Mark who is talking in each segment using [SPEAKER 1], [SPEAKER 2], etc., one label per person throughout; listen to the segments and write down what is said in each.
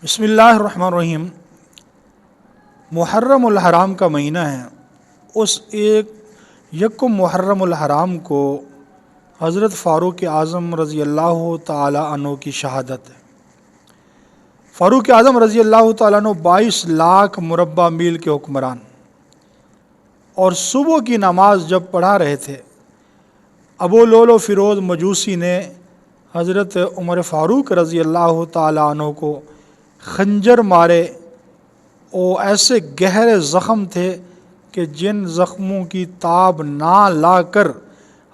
[SPEAKER 1] بسم اللہ الرحمن الرحیم۔ محرم الحرام کا مہینہ ہے۔ اس یکم محرم الحرام کو حضرت فاروق اعظم رضی اللہ تعالی عنہ کی شہادت ہے۔ فاروق اعظم رضی اللہ تعالیٰ عنہ 22 لاکھ مربع میل کے حکمران، اور صبح کی نماز جب پڑھا رہے تھے، ابو لولو فیروز مجوسی نے حضرت عمر فاروق رضی اللہ تعالیٰ عنہ کو خنجر مارے۔ وہ ایسے گہرے زخم تھے کہ جن زخموں کی تاب نہ لا کر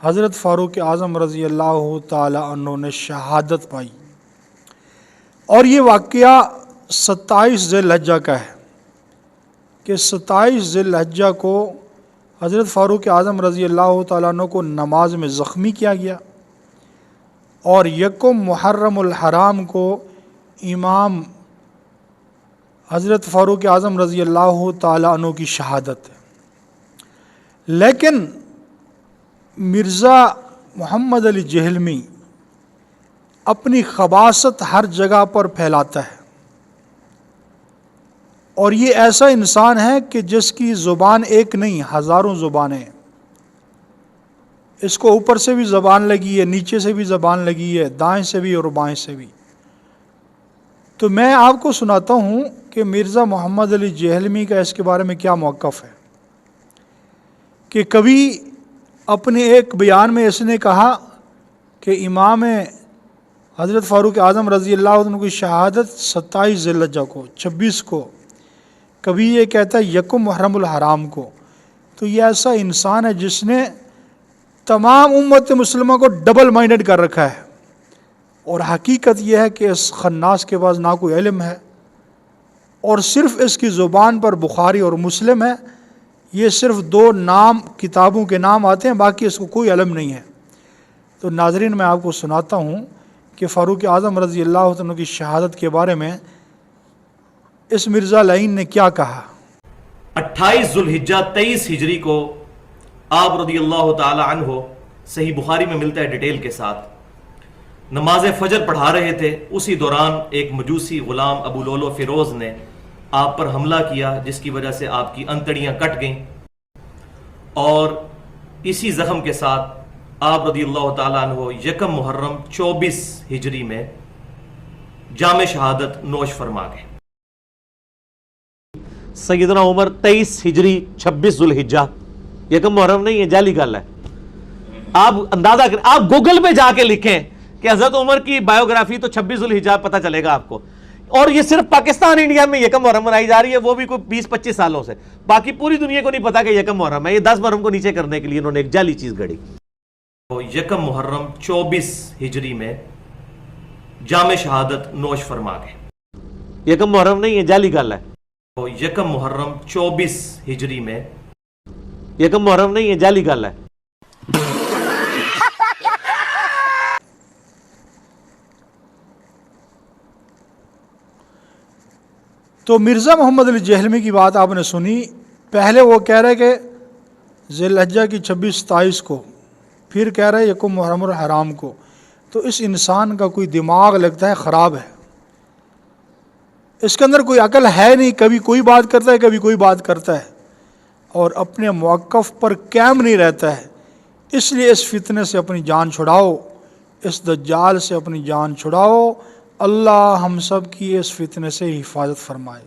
[SPEAKER 1] حضرت فاروق اعظم رضی اللہ تعالی عنہ نے شہادت پائی۔ اور یہ واقعہ 27 ذی الحجہ کا ہے کہ 27 ذی الحجہ کو حضرت فاروق اعظم رضی اللہ تعالیٰ عنہ کو نماز میں زخمی کیا گیا، اور یکم محرم الحرام کو امام حضرت فاروق اعظم رضی اللہ تعالیٰ عنہ کی شہادت ہے۔ لیکن مرزا محمد علی جہلمی اپنی خباثت ہر جگہ پر پھیلاتا ہے، اور یہ ایسا انسان ہے کہ جس کی زبان ایک نہیں، ہزاروں زبانیں ہیں۔ اس کو اوپر سے بھی زبان لگی ہے، نیچے سے بھی زبان لگی ہے، دائیں سے بھی اور بائیں سے بھی۔ تو میں آپ کو سناتا ہوں کہ مرزا محمد علی جہلمی کا اس کے بارے میں کیا موقف ہے۔ کہ کبھی اپنے ایک بیان میں اس نے کہا کہ امام حضرت فاروق اعظم رضی اللہ عنہ کی شہادت 27 ذی الحجہ کو، 26 کو، کبھی یہ کہتا ہے یکم محرم الحرام کو۔ تو یہ ایسا انسان ہے جس نے تمام امت مسلمہ کو ڈبل مائنڈڈ کر رکھا ہے، اور حقیقت یہ ہے کہ اس خناس کے پاس نہ کوئی علم ہے، اور صرف اس کی زبان پر بخاری اور مسلم ہے۔ یہ صرف 2 نام کتابوں کے نام آتے ہیں، باقی اس کو کوئی علم نہیں ہے۔ تو ناظرین، میں آپ کو سناتا ہوں کہ فاروق اعظم رضی اللہ عنہ کی شہادت کے بارے میں اس مرزا لعین نے کیا کہا۔
[SPEAKER 2] 28 ذی الحجہ 23 ہجری کو آپ رضی اللہ تعالی عنہ، صحیح بخاری میں ملتا ہے ڈیٹیل کے ساتھ، نماز فجر پڑھا رہے تھے۔ اسی دوران ایک مجوسی غلام ابو لولو فیروز نے آپ پر حملہ کیا، جس کی وجہ سے آپ کی انتڑیاں کٹ گئیں، اور اسی زخم کے ساتھ آپ رضی اللہ تعالیٰ عنہ یکم محرم 24 ہجری میں جام شہادت نوش فرما گئے۔
[SPEAKER 3] سیدنا عمر 23 ہجری 26 ذی الحجہ، یکم محرم نہیں، یہ جعلی گل ہے۔ آپ اندازہ کریں، آپ گوگل پہ جا کے لکھیں کہ حضرت عمر کی بایوگرافی، تو 26 ذی الحجہ پتہ چلے گا آپ کو۔ اور یہ صرف پاکستان انڈیا میں یکم محرم منائی جا رہی ہے، وہ بھی کوئی 20-25 سالوں سے۔ باقی پوری دنیا کو نہیں پتا کہ یکم محرم ہے۔ یہ 10 محرم کو نیچے کرنے کے لیے انہوں نے ایک جعلی چیز گھڑی۔
[SPEAKER 2] یکم محرم 24 ہجری میں جام شہادت نوش فرما گئے۔
[SPEAKER 3] یکم محرم نہیں، یہ جعلی گل ہے۔
[SPEAKER 2] یکم محرم 24 ہجری میں
[SPEAKER 3] یکم محرم نہیں، یہ جعلی گل ہے۔
[SPEAKER 1] تو مرزا محمد علی جہلمی کی بات آپ نے سنی۔ پہلے وہ کہہ رہے کہ ذی الحجہ کی 26-27 کو، پھر کہہ رہے یکم محرم الحرام کو۔ تو اس انسان کا کوئی دماغ لگتا ہے خراب ہے، اس کے اندر کوئی عقل ہے نہیں۔ کبھی کوئی بات کرتا ہے، کبھی کوئی بات کرتا ہے، اور اپنے موقف پر قائم نہیں رہتا ہے۔ اس لیے اس فتنے سے اپنی جان چھڑاؤ، اس دجال سے اپنی جان چھڑاؤ۔ اللہ ہم سب کی اس فتنے سے حفاظت فرمائے۔